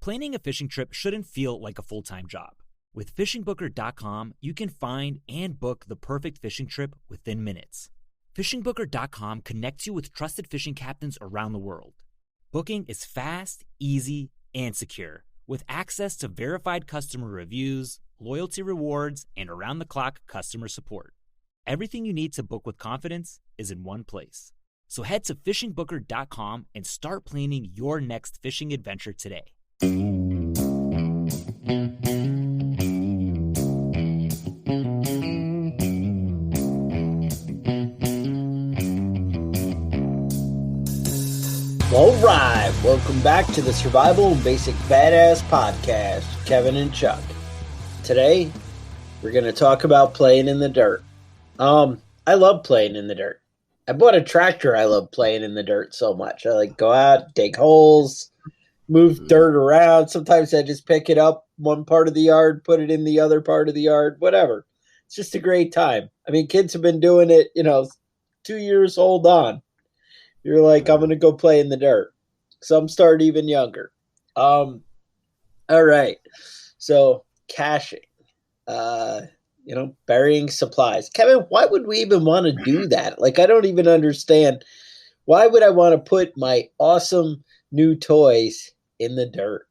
Planning a fishing trip shouldn't feel like a full-time job. With FishingBooker.com, you can find and book the perfect fishing trip within minutes. FishingBooker.com connects you with trusted fishing captains around the world. Booking is fast, easy, and secure, with access to verified customer reviews, loyalty rewards, and around-the-clock customer support. Everything you need to book with confidence is in one place. So head to FishingBooker.com and start planning your next fishing adventure today. All right, welcome back to the Survival and Basic Badass Podcast, Kevin and Chuck. Today, we're going to talk about playing in the dirt. I love playing in the dirt. I bought a tractor. I love playing in the dirt so much. I like go out, dig holes, move dirt around. Sometimes I just pick it up one part of the yard, put it in the other part of the yard, whatever. It's just a great time. I mean, kids have been doing it, 2 years old on. You're like, I'm going to go play in the dirt. Some start even younger. All right. So caching, burying supplies. Kevin, why would we even want to do that? Like, I don't even understand. Why would I want to put my awesome new toys in the dirt?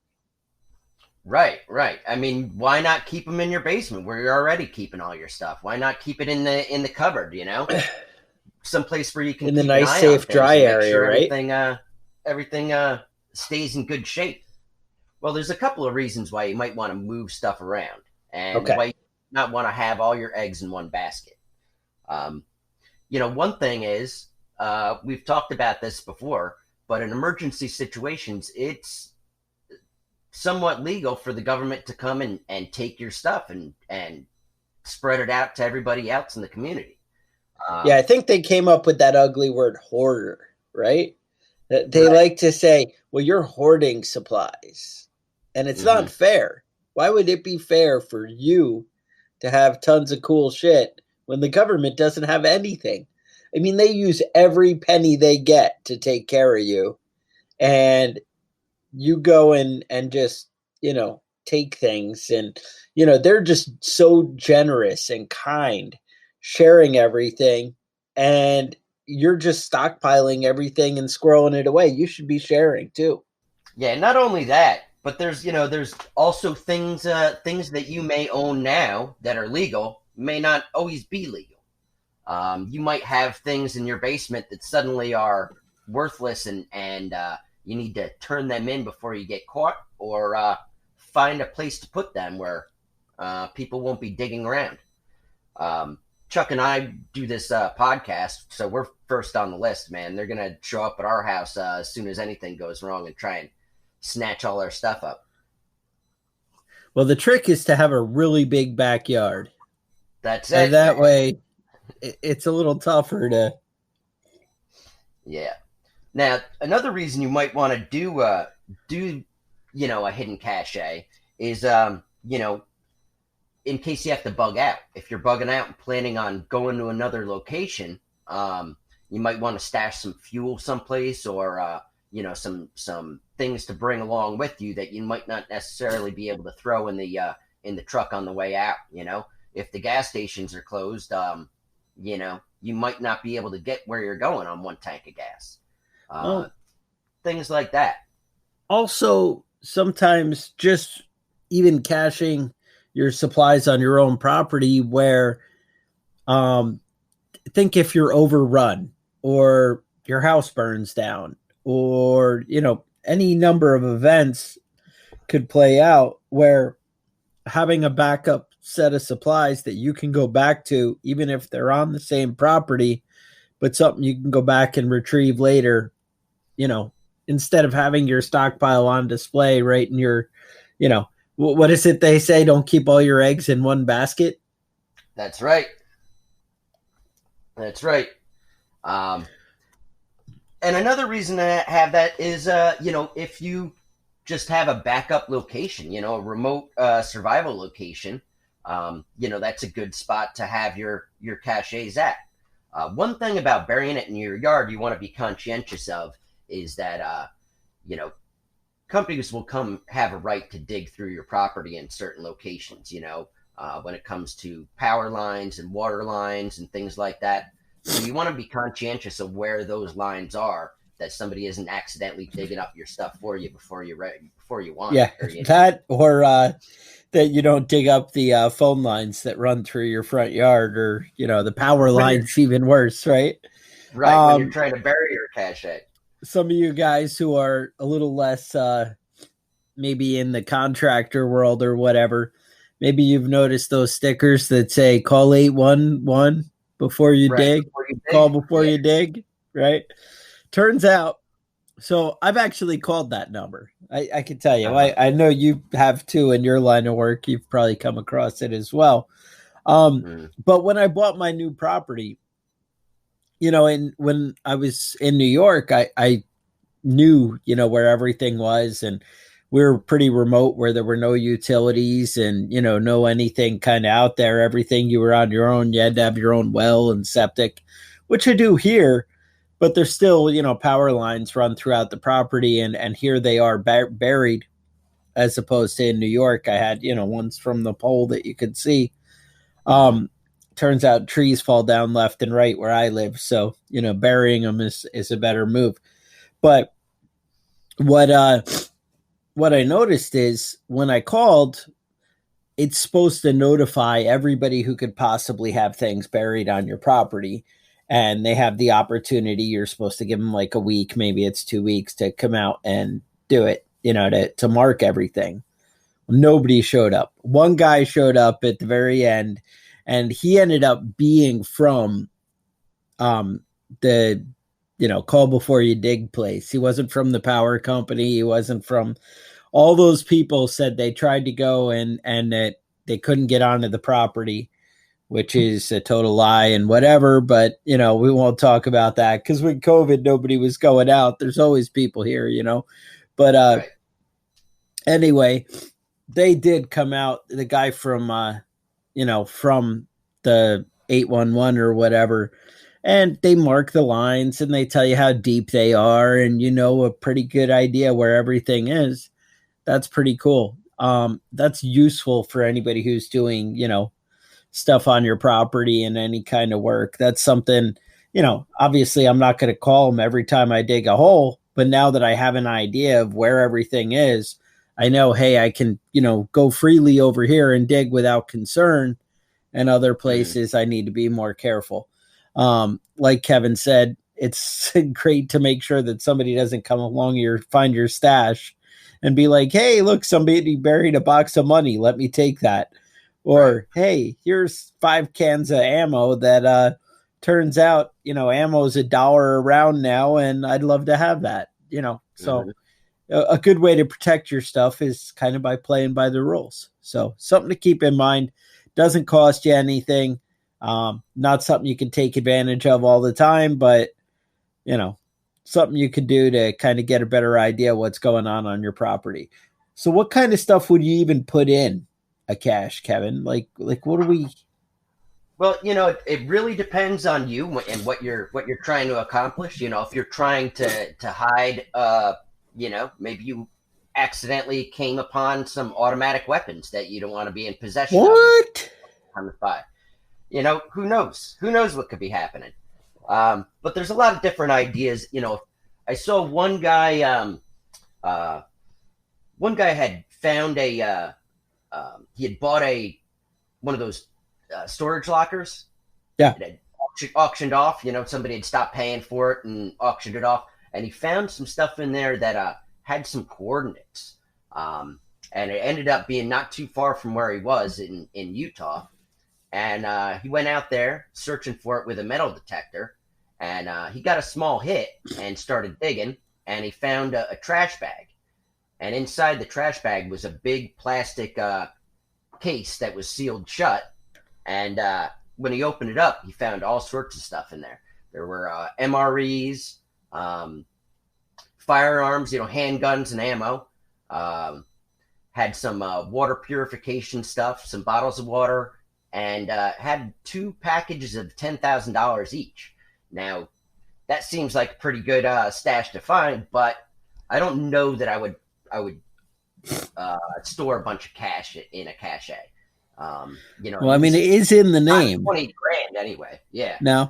Right. I mean, why not keep them in your basement where you're already keeping all your stuff? Why not keep it in the cupboard, Someplace where you can in the keep nice, an eye safe, on dry area, sure right? Everything stays in good shape. Well, there's a couple of reasons why you might want to move stuff around, and why you not want to have all your eggs in one basket. One thing is, we've talked about this before, but in emergency situations, it's somewhat legal for the government to come and take your stuff and spread it out to everybody else in the community. I think they came up with that ugly word hoarder, right? They like to say, well, you're hoarding supplies. And it's not fair. Why would it be fair for you to have tons of cool shit when the government doesn't have anything? I mean, they use every penny they get to take care of you. And you go and just, take things. And, they're just so generous and kind, sharing everything, and you're just stockpiling everything and squirreling it away. You should be sharing too. Yeah, not only that, but there's also things that you may own now that are legal may not always be legal. You might have things in your basement that suddenly are worthless and you need to turn them in before you get caught, or find a place to put them where people won't be digging around. Chuck and I do this podcast, so we're first on the list, man. They're going to show up at our house as soon as anything goes wrong and try and snatch all our stuff up. Well, the trick is to have a really big backyard. That's it. And that way, it's a little tougher to... Yeah. Now, another reason you might want to do a hidden cache is, in case you have to bug out. If you're bugging out and planning on going to another location, you might want to stash some fuel someplace, or some things to bring along with you that you might not necessarily be able to throw in the truck on the way out. If the gas stations are closed, you might not be able to get where you're going on one tank of gas. Things like that. Also, sometimes just even caching your supplies on your own property, where think if you're overrun or your house burns down, or any number of events could play out, where having a backup set of supplies that you can go back to, even if they're on the same property, but something you can go back and retrieve later, instead of having your stockpile on display right in your, what is it they say? Don't keep all your eggs in one basket. That's right. And another reason to have that is, if you just have a backup location, a remote survival location, that's a good spot to have your caches at. One thing about burying it in your yard you want to be conscientious of is that, companies will come have a right to dig through your property in certain locations, when it comes to power lines and water lines and things like that. So you want to be conscientious of where those lines are, that somebody isn't accidentally digging up your stuff for you before you want. Yeah, that or that you don't dig up the phone lines that run through your front yard, or the power lines, even worse, right? Right, when you're trying to bury your cache. Some of you guys who are a little less maybe in the contractor world or whatever, maybe you've noticed those stickers that say call 811 before you dig, call before you dig, right? Turns out, so I've actually called that number. I can tell you, I know you have too in your line of work. You've probably come across it as well. But when I bought my new property, and when I was in New York, I knew, where everything was, and we were pretty remote where there were no utilities and, no anything kind of out there. Everything, you were on your own. You had to have your own well and septic, which I do here, but there's still, power lines run throughout the property, and here they are buried, as opposed to in New York. I had, ones from the pole that you could see. Turns out trees fall down left and right where I live. So, burying them is a better move. But what I noticed is when I called, it's supposed to notify everybody who could possibly have things buried on your property. And they have the opportunity. You're supposed to give them like a week, maybe it's 2 weeks, to come out and do it, to mark everything. Nobody showed up. One guy showed up at the very end, and he ended up being from the call before you dig place. He wasn't from the power company. He wasn't from all those people. Said they tried to go and that they couldn't get onto the property, which is a total lie and whatever. But, we won't talk about that because with COVID, nobody was going out. There's always people here, But right. Anyway, they did come out. The guy from, from the 811 or whatever, and they mark the lines and they tell you how deep they are, and a pretty good idea where everything is. That's pretty cool. That's useful for anybody who's doing, stuff on your property and any kind of work. That's something, obviously I'm not going to call them every time I dig a hole, but now that I have an idea of where everything is, I know, hey, I can, go freely over here and dig without concern, and other places I need to be more careful. Like Kevin said, it's great to make sure that somebody doesn't come along find your stash and be like, hey, look, somebody buried a box of money. Let me take that. Or, hey, here's 5 cans of ammo that turns out, ammo is $1 a round now, and I'd love to have that, So a good way to protect your stuff is kind of by playing by the rules. So something to keep in mind. Doesn't cost you anything. Not something you can take advantage of all the time, but, something you could do to kind of get a better idea what's going on your property. So what kind of stuff would you even put in a cache, Kevin? Like what do we? Well, it really depends on you and what you're trying to accomplish. If you're trying to hide, maybe you accidentally came upon some automatic weapons that you don't want to be in possession of. What? Who knows? Who knows what could be happening? But there's a lot of different ideas. I saw one guy had found he had bought one of those storage lockers. Yeah. It had auctioned off. Somebody had stopped paying for it and auctioned it off, and he found some stuff in there that had some coordinates. And it ended up being not too far from where he was in Utah. And he went out there searching for it with a metal detector, and he got a small hit and started digging, and he found a trash bag. And inside the trash bag was a big plastic case that was sealed shut. And when he opened it up, he found all sorts of stuff in there. There were MREs, firearms, handguns and ammo. Had some water purification stuff, some bottles of water, and had 2 packages of $10,000 each. Now, that seems like a pretty good stash to find, but I don't know that would store a bunch of cash in a cache. Well, I mean, it is in the name. 20 grand anyway. Yeah. No.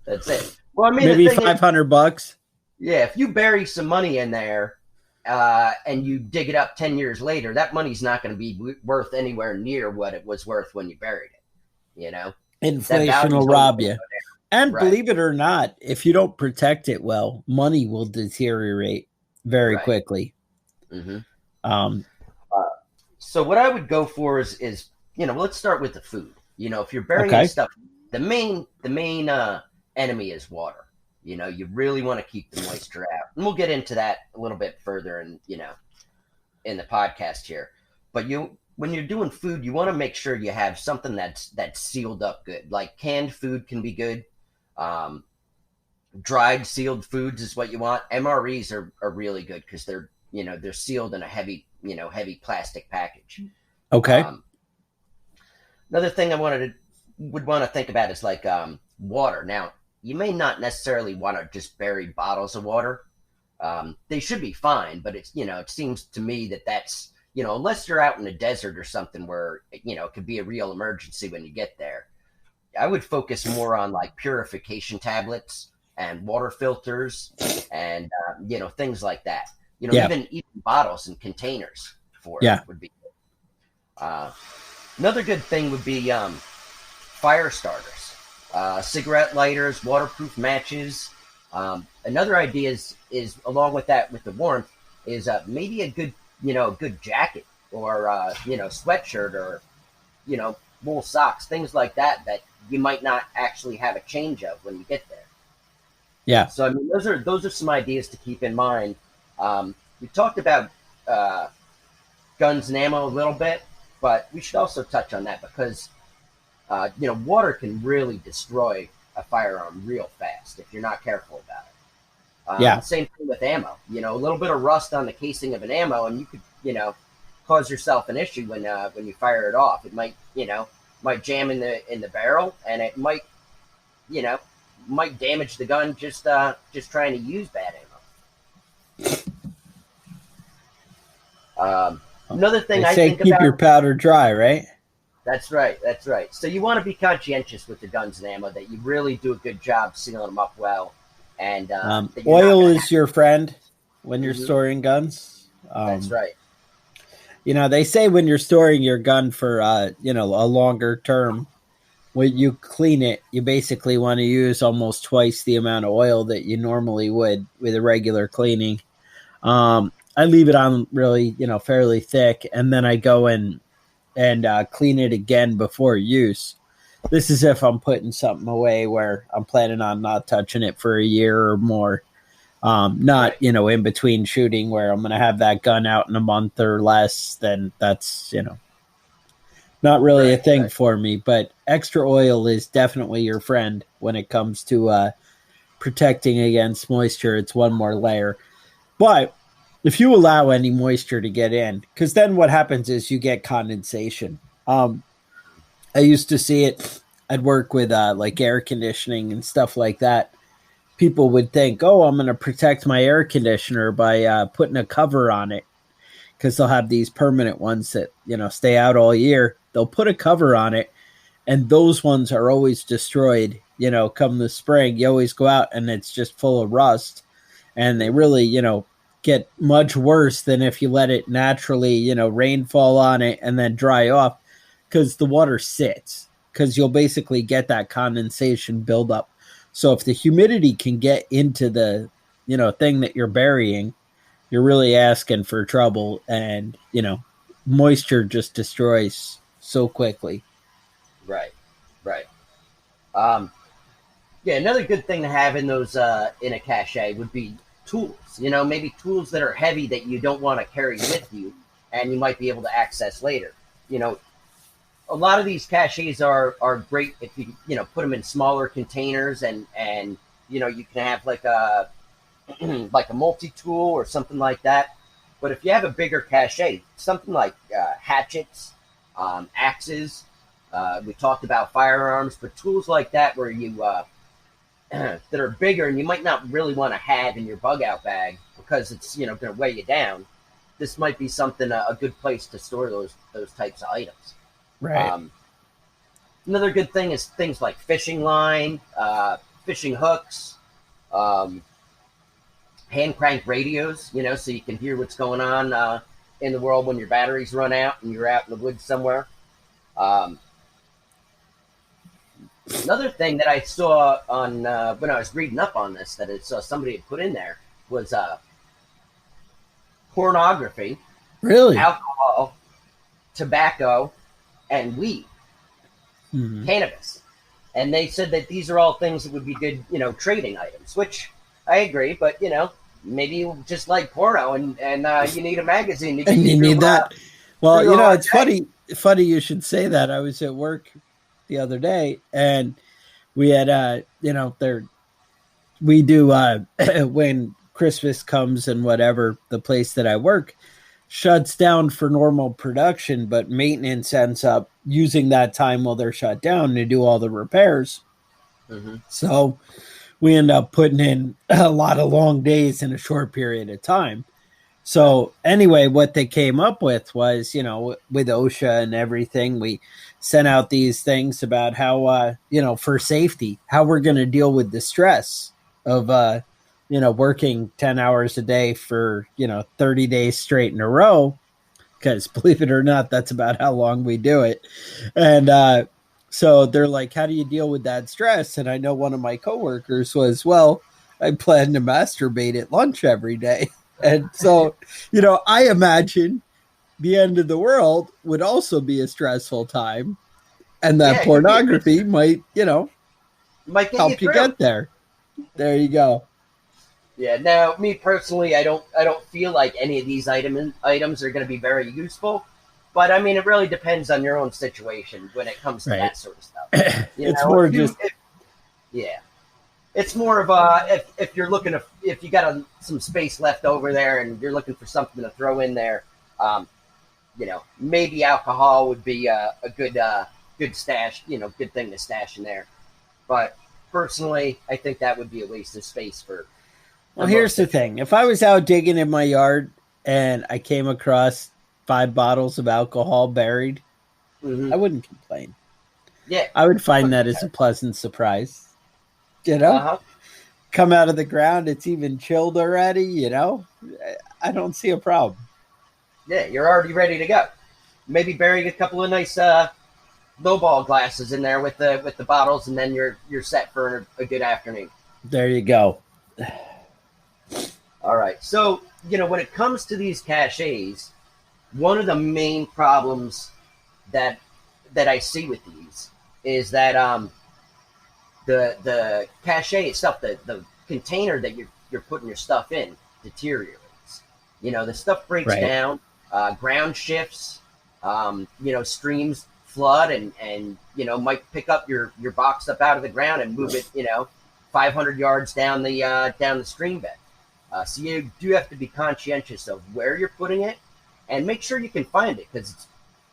That's it. Well, I mean, maybe $500. Yeah, if you bury some money in there and you dig it up 10 years later, that money's not going to be worth anywhere near what it was worth when you buried it. Inflation will rob you. And believe it or not, if you don't protect it well, money will deteriorate very quickly. Mm-hmm. So what I would go for is let's start with the food. If you're burying stuff, the main enemy is water. You really want to keep the moisture out, and we'll get into that a little bit further in the podcast here. But when you're doing food, you want to make sure you have something that's sealed up good. Like canned food can be good. Dried sealed foods is what you want. MREs are really good because they're sealed in a heavy plastic package. Okay. Another thing I would want to think about is like water. Now, you may not necessarily want to just bury bottles of water. They should be fine, but it seems to me that's, unless you're out in the desert or something where, it could be a real emergency when you get there. I would focus more on like purification tablets and water filters and, things like that. Even bottles and containers for it would be good. Another good thing would be fire starters. Cigarette lighters, waterproof matches. Another idea is along with that, with the warmth, is maybe a good jacket or sweatshirt or wool socks, things like that you might not actually have a change of when you get there. Yeah. So I mean, those are some ideas to keep in mind. We talked about guns and ammo a little bit, but we should also touch on that because water can really destroy a firearm real fast if you're not careful about it. Same thing with ammo. A little bit of rust on the casing of an ammo, and you could, cause yourself an issue when you fire it off. It might jam in the barrel, and it might damage the gun just trying to use bad ammo. Another thing I think keep about, your powder dry, right? That's right. So you want to be conscientious with the guns and ammo, that you really do a good job sealing them up well. And oil is your friend when you're storing guns. That's right. They say when you're storing your gun for a longer term, when you clean it, you basically want to use almost twice the amount of oil that you normally would with a regular cleaning. I leave it on really, fairly thick, and then I go in and clean it again before use. This is if I'm putting something away where I'm planning on not touching it for a year or more. Not, in between shooting where I'm going to have that gun out in a month or less, then that's, not really a thing for me. But extra oil is definitely your friend when it comes to protecting against moisture. It's one more layer. But if you allow any moisture to get in, because then what happens is you get condensation. I used to see it. I'd work with like air conditioning and stuff like that. People would think, oh, I'm going to protect my air conditioner by putting a cover on it, because they'll have these permanent ones that, stay out all year. They'll put a cover on it, and those ones are always destroyed. Come the spring, you always go out and it's just full of rust, and they really, get much worse than if you let it naturally, rain fall on it and then dry off, because the water sits, because you'll basically get that condensation buildup. So if the humidity can get into the, thing that you're burying, you're really asking for trouble, and, moisture just destroys so quickly. Right. Another good thing to have in those, in a cache would be tools, maybe tools that are heavy that you don't want to carry with you and you might be able to access later. A lot of these caches are great if you, put them in smaller containers and you can have like a multi-tool or something like that. But if you have a bigger cache, something like hatchets, axes, we talked about firearms, but tools like that where you that are bigger and you might not really want to have in your bug out bag because it's, going to weigh you down, this might be something, a good place to store those types of items. Right. Another good thing is things like fishing line, fishing hooks, hand crank radios, so you can hear what's going on in the world when your batteries run out and you're out in the woods somewhere. Another thing that I saw on when I was reading up on this, that I saw somebody had put in there, was pornography, really, alcohol, tobacco, and weed, cannabis. And they said that these are all things that would be good, trading items, which I agree. But, maybe you just like porno and you need a magazine. And you need that. Well, it's funny you should say that. I was at work the other day and we had, we do, when Christmas comes and whatever, the place that I work shuts down for normal production, but maintenance ends up using that time while they're shut down to do all the repairs. So we end up putting in a lot of long days in a short period of time. So anyway, what they came up with was, with OSHA and everything, we sent out these things about how, for safety, how we're going to deal with the stress of, working 10 hours a day for, 30 days straight in a row, because believe it or not, that's about how long we do it. And so they're like, how do you deal with that stress? And I know one of my coworkers was, well, I plan to masturbate at lunch every day. And so, I imagine the end of the world would also be a stressful time. And that pornography might help you get there. There you go. Yeah. Now, me personally, I don't feel like any of these items are going to be very useful. But I mean, it really depends on your own situation when it comes to that sort of stuff. It's more just, it's more of if you're looking if you got some space left over there and you're looking for something to throw in there, maybe alcohol would be a good stash, good thing to stash in there. But personally, I think that would be a waste of space for. Well, here's the thing: if I was out digging in my yard and I came across 5 bottles of alcohol buried, I wouldn't complain. Yeah, I would find that as a pleasant surprise. Come out of the ground, it's even chilled already. I don't see a problem. Yeah, you're already ready to go. Maybe bury a couple of nice lowball glasses in there with the bottles, and then you're set for a good afternoon. There you go. All right. So when it comes to these caches, one of the main problems that I see with these is that the cache itself, the container that you're putting your stuff in, deteriorates. The stuff breaks down, ground shifts, streams flood and might pick up your box up out of the ground and move it 500 yards down the stream bed. So you do have to be conscientious of where you're putting it and make sure you can find it, because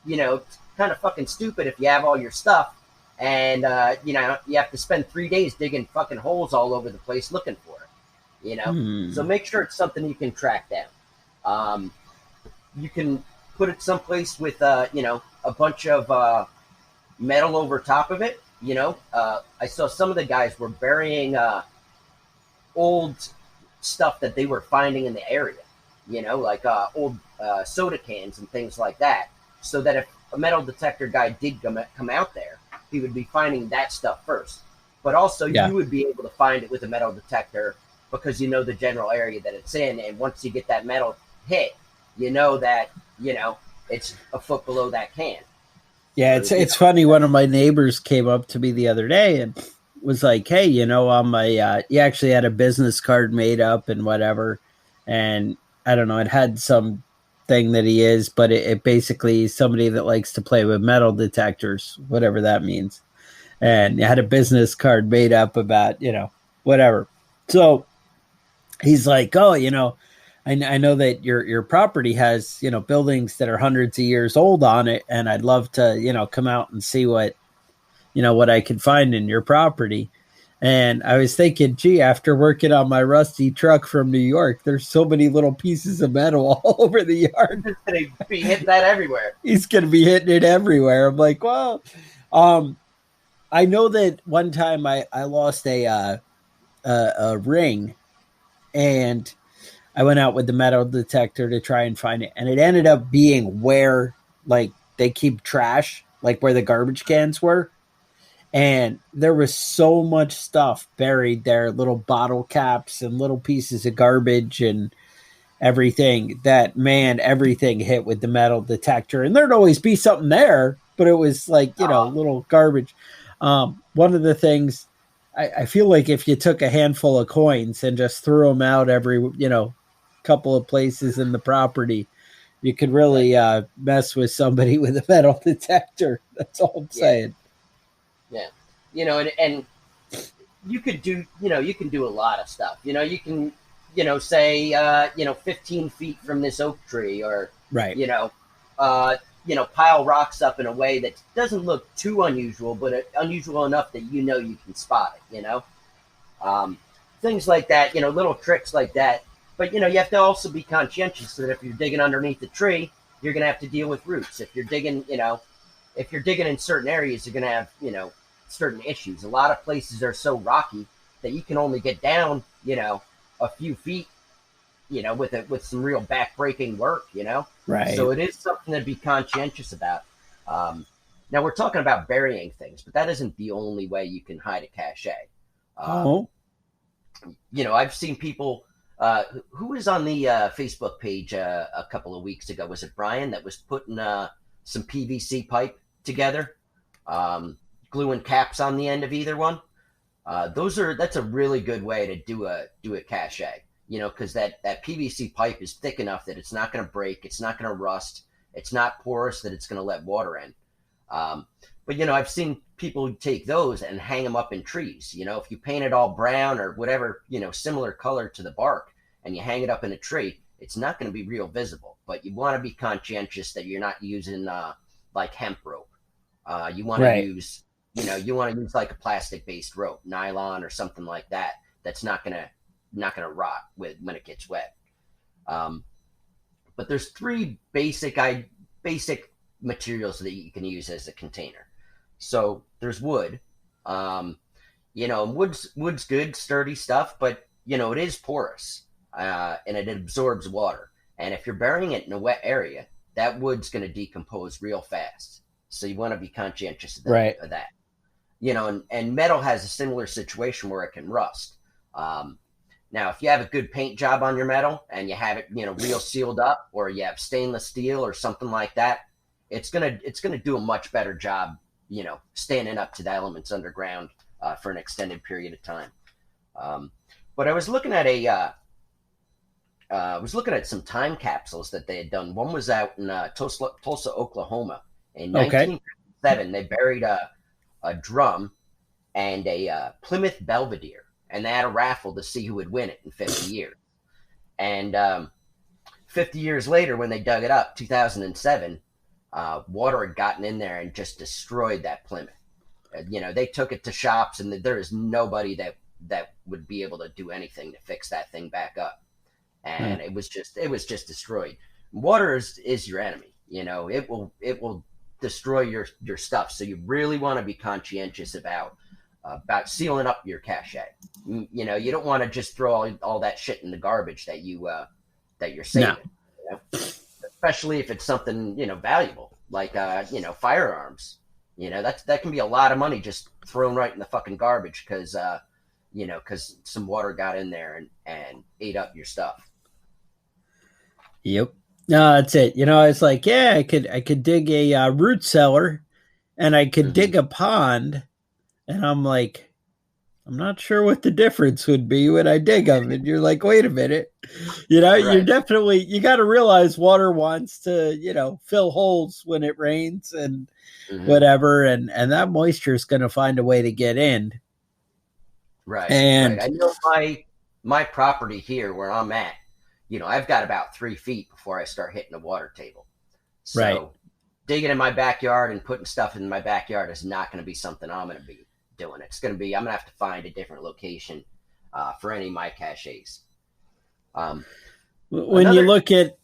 it's kind of fucking stupid if you have all your stuff and you have to spend 3 days digging fucking holes all over the place looking for it. So make sure it's something you can track down. You can put it someplace with a bunch of metal over top of it. I saw some of the guys were burying old stuff that they were finding in the area, like old soda cans and things like that, so that if a metal detector guy did come out there, he would be finding that stuff first. But also you would be able to find it with a metal detector because the general area that it's in, and once you get that metal hit, that it's a foot below that can. Yeah, it's funny. One of my neighbors came up to me the other day and was like, hey, he actually had a business card made up and whatever. And I don't know, it had some thing that he is, but it basically is somebody that likes to play with metal detectors, whatever that means. And he had a business card made up about, whatever. So he's like, oh, I know that your property has, buildings that are hundreds of years old on it. And I'd love to, come out and see what I could find in your property. And I was thinking, gee, after working on my rusty truck from New York, there's so many little pieces of metal all over the yard. He's going to be hitting that everywhere. He's going to be hitting it everywhere. I'm like, well, I know that one time I lost a ring, and I went out with the metal detector to try and find it, and it ended up being where like they keep trash, like where the garbage cans were. And there was so much stuff buried there, little bottle caps and little pieces of garbage and everything that, man, everything hit with the metal detector. And there'd always be something there, but it was like, little garbage. One of the things, I feel like if you took a handful of coins and just threw them out every, couple of places in the property, you could really mess with somebody with a metal detector. That's all I'm saying. Yeah. And you could do, you can do a lot of stuff. You can, say, 15 feet from this oak tree, or, right. Pile rocks up in a way that doesn't look too unusual, but unusual enough that you can spot it, things like that, little tricks like that. But, you have to also be conscientious that if you're digging underneath the tree, you're going to have to deal with roots. If you're digging, in certain areas, you're going to have, certain issues. A lot of places are so rocky that you can only get down, a few feet, with some real back-breaking work, Right. So it is something to be conscientious about. Now we're talking about burying things, but that isn't the only way you can hide a cache. I've seen people who was on the Facebook page a couple of weeks ago. Was it Brian that was putting some PVC pipe together, gluing caps on the end of either one? That's a really good way to do a cache. Because that PVC pipe is thick enough that it's not going to break, it's not going to rust, it's not porous that it's going to let water in. But I've seen people take those and hang them up in trees. If you paint it all brown or whatever, similar color to the bark, and you hang it up in a tree, it's not going to be real visible. But you want to be conscientious that you're not using like hemp rope. You want to use, you want to use like a plastic-based rope, nylon or something like that. That's not gonna rot when it gets wet. But there's three basic materials that you can use as a container. So there's wood. Wood's good, sturdy stuff, but it is porous, and it absorbs water. And if you're burying it in a wet area, that wood's going to decompose real fast. So you want to be conscientious of that. And metal has a similar situation where it can rust. Now, if you have a good paint job on your metal and you have it, real sealed up, or you have stainless steel or something like that, it's gonna do a much better job, standing up to the elements underground for an extended period of time. But I was looking at some time capsules that they had done. One was out in Tulsa, Oklahoma, in 1957. They buried a drum and a Plymouth Belvedere. And they had a raffle to see who would win it in 50 years. And 50 years later, when they dug it up, 2007, water had gotten in there and just destroyed that Plymouth. They took it to shops, and there is nobody that would be able to do anything to fix that thing back up. And it was just destroyed. Water is your enemy. It will destroy your stuff. So you really want to be conscientious about sealing up your cache. You don't want to just throw all that shit in the garbage that you're saving. No. Especially if it's something valuable like firearms. That can be a lot of money just thrown right in the fucking garbage because some water got in there and ate up your stuff. Yep. No, that's it. It's like, yeah, I could dig a root cellar, and I could dig a pond. And I'm like, I'm not sure what the difference would be when I dig them. And you're like, wait a minute. You're definitely, you got to realize water wants to, fill holes when it rains and whatever. And that moisture is going to find a way to get in. Right. And I know my property here where I'm at, I've got about 3 feet before I start hitting the water table. So digging in my backyard and putting stuff in my backyard is not going to be something I'm going to be doing it. I'm going to have to find a different location for any of my caches. When you look at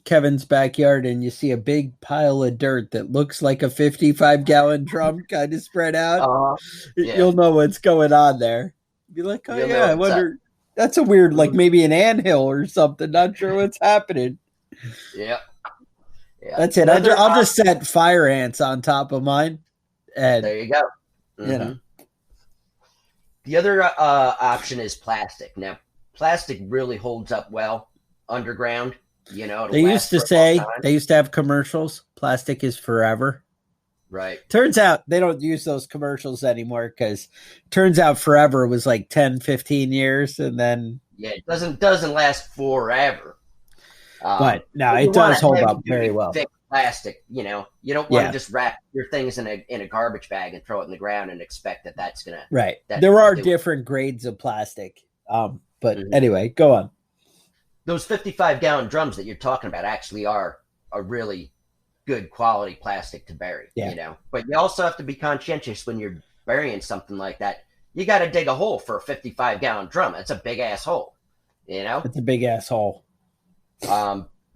Kevin's backyard and you see a big pile of dirt that looks like a 55-gallon drum kind of spread out, you'll know what's going on there. Be like, oh, yeah, I wonder. That's a weird, like maybe an anthill or something. Not sure what's happening. Yeah. That's it. I'll just set fire ants on top of mine. And there you go. Mm-hmm. You know. The other option is plastic. Now, plastic really holds up well underground. You know, they used to have commercials. Plastic is forever. Right. Turns out they don't use those commercials anymore because turns out forever was like 10, 15 years. And then. Yeah, it doesn't last forever. But no, it does hold up very well. Thick plastic, you know, you don't want to just wrap your things in a garbage bag and throw it in the ground and expect that's gonna. Right. There are different grades of plastic. But anyway, go on. Those 55-gallon drums that you're talking about actually are a really good quality plastic to bury. Yeah. You know, but you also have to be conscientious when you're burying something like that. You got to dig a hole for a 55-gallon drum. That's a big ass hole. You know, it's a big ass hole.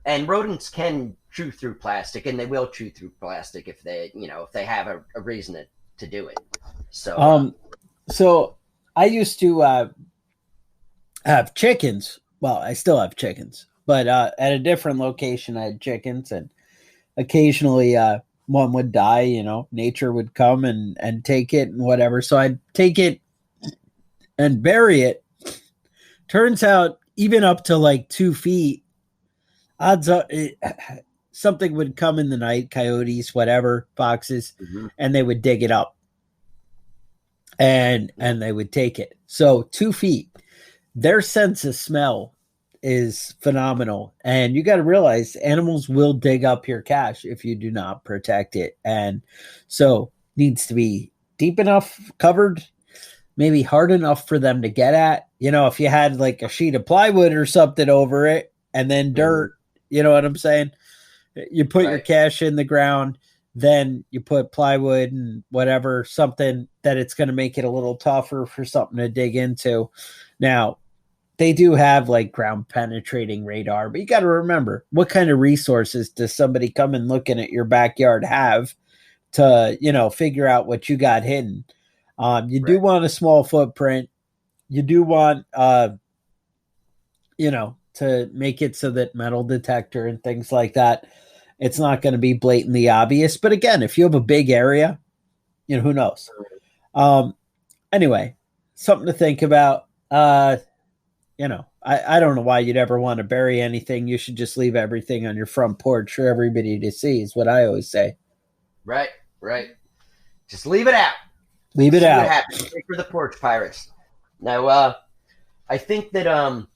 And rodents can chew through plastic, and they will chew through plastic if they have a reason to do it. So, so I used to have chickens. Well, I still have chickens, but at a different location, I had chickens, and occasionally one would die. You know, nature would come and take it and whatever. So I'd take it and bury it. Turns out, even up to like 2 feet. Odds are something would come in the night, coyotes, whatever, foxes, and they would dig it up. And they would take it. So 2 feet, their sense of smell is phenomenal. And you got to realize animals will dig up your cache if you do not protect it. And so needs to be deep enough, covered, maybe hard enough for them to get at. You know, if you had like a sheet of plywood or something over it and then dirt, you know what I'm saying? You put your cache in the ground, then you put plywood and whatever, something that it's going to make it a little tougher for something to dig into. Now, they do have like ground penetrating radar, but you got to remember, what kind of resources does somebody coming looking at your backyard have to, you know, figure out what you got hidden? You do want a small footprint. You do want, you know, to make it so that metal detector and things like that, it's not going to be blatantly obvious. But again, if you have a big area, you know, who knows? Anyway, something to think about. You know, I don't know why you'd ever want to bury anything. You should just leave everything on your front porch for everybody to see, is what I always say. Right. Just leave it out. Leave it out. What happens. Wait for the porch pirates. Now, I think that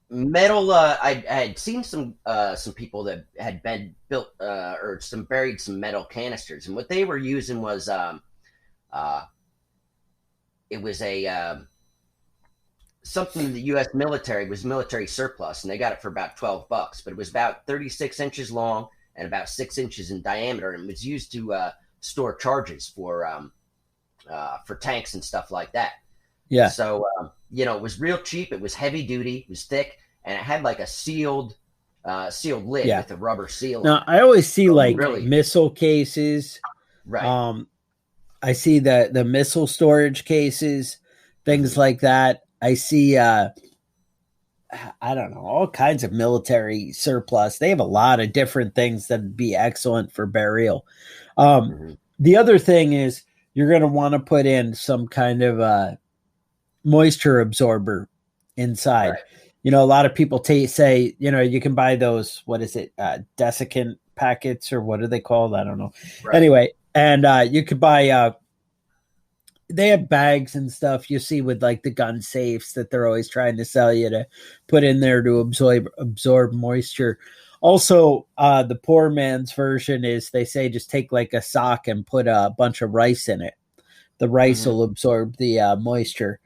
metal. I had seen some people that had been built or buried some metal canisters, and what they were using was it was a something the U.S. military was military surplus, and they got it for about $12, but it was about 36 inches long and about 6 inches in diameter, and it was used to store charges for tanks and stuff like that. Yeah. So, it was real cheap. It was heavy duty. It was thick, and it had like a sealed lid with a rubber seal. Now, I always see missile cases. Right. I see the missile storage cases, things like that. I see, I don't know, all kinds of military surplus. They have a lot of different things that would be excellent for burial. The other thing is you're going to want to put in some kind of moisture absorber inside. Right. You know, a lot of people say, you know, you can buy those, what is it, desiccant packets, or what are they called? I don't know. Right. Anyway, and you could buy, they have bags and stuff you see with like the gun safes that they're always trying to sell you to put in there to absorb moisture. Also, the poor man's version is they say just take like a sock and put a bunch of rice in it. The rice will absorb the moisture.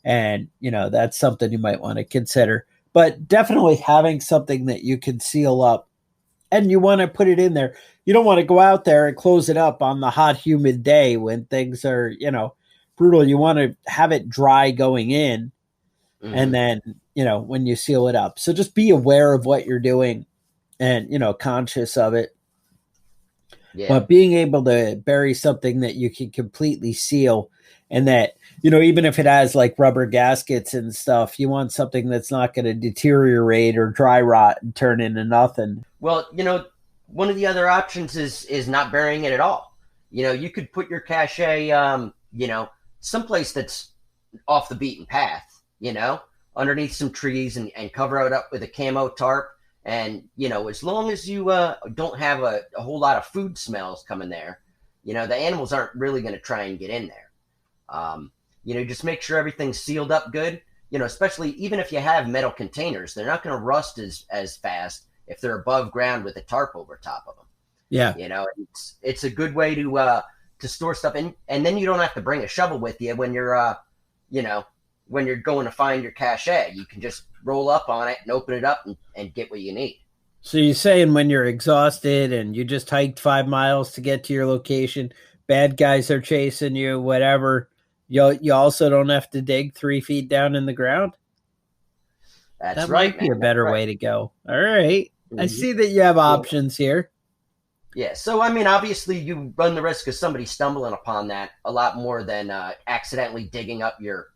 And, you know, that's something you might want to consider. But definitely having something that you can seal up and you want to put it in there. You don't want to go out there and close it up on the hot, humid day when things are, brutal. You want to have it dry going in, and then, when you seal it up. So just be aware of what you're doing and, conscious of it. Yeah. But being able to bury something that you can completely seal, and that, even if it has like rubber gaskets and stuff, you want something that's not going to deteriorate or dry rot and turn into nothing. Well, one of the other options is not burying it at all. You could put your cache, someplace that's off the beaten path, underneath some trees and cover it up with a camo tarp. And, as long as you don't have a whole lot of food smells coming there, the animals aren't really going to try and get in there. Just make sure everything's sealed up good, especially even if you have metal containers, they're not going to rust as fast if they're above ground with a tarp over top of them. Yeah. It's a good way to store stuff. And then you don't have to bring a shovel with you when you're, when you're going to find your cache. You can just roll up on it and open it up and get what you need. So you're saying when you're exhausted and you just hiked 5 miles to get to your location, bad guys are chasing you, whatever, you also don't have to dig 3 feet down in the ground? That right. Might be a better way to go. All right. I see that you have options here. Yeah. So, obviously you run the risk of somebody stumbling upon that a lot more than accidentally digging up your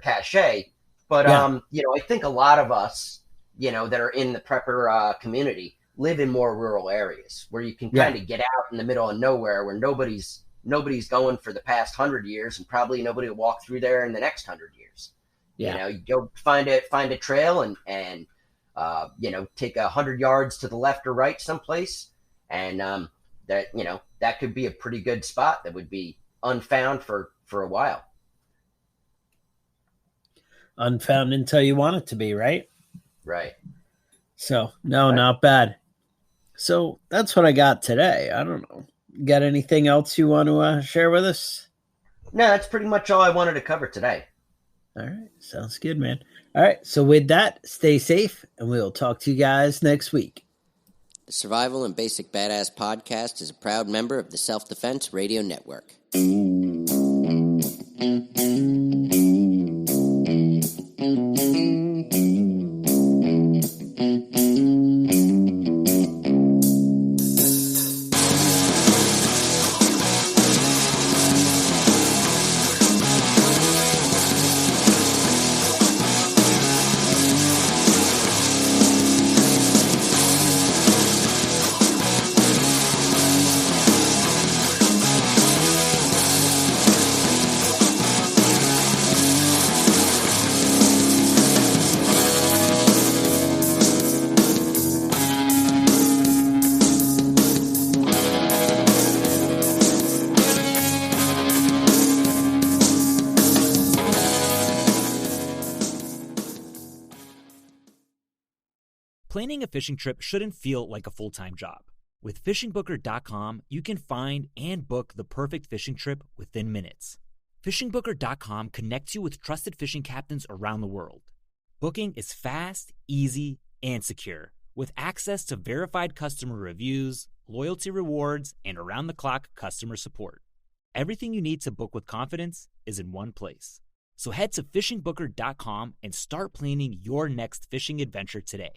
cache. But, I think a lot of us, that are in the prepper community live in more rural areas where you can kind of get out in the middle of nowhere where nobody's going for the past 100 years, and probably nobody will walk through there in the next 100 years. Yeah. You go find a trail and take 100 yards to the left or right someplace. And that could be a pretty good spot that would be unfound for a while. Unfound until you want it to be, right? Right. So, no, not bad. So that's what I got today. I don't know. Got anything else you want to share with us? No, that's pretty much all I wanted to cover today. All right. Sounds good, man. All right. So with that, stay safe, and we'll talk to you guys next week. The Survival and Basic Badass Podcast is a proud member of the Self-Defense Radio Network. Planning a fishing trip shouldn't feel like a full-time job. With FishingBooker.com, you can find and book the perfect fishing trip within minutes. FishingBooker.com connects you with trusted fishing captains around the world. Booking is fast, easy, and secure, with access to verified customer reviews, loyalty rewards, and around-the-clock customer support. Everything you need to book with confidence is in one place. So head to FishingBooker.com and start planning your next fishing adventure today.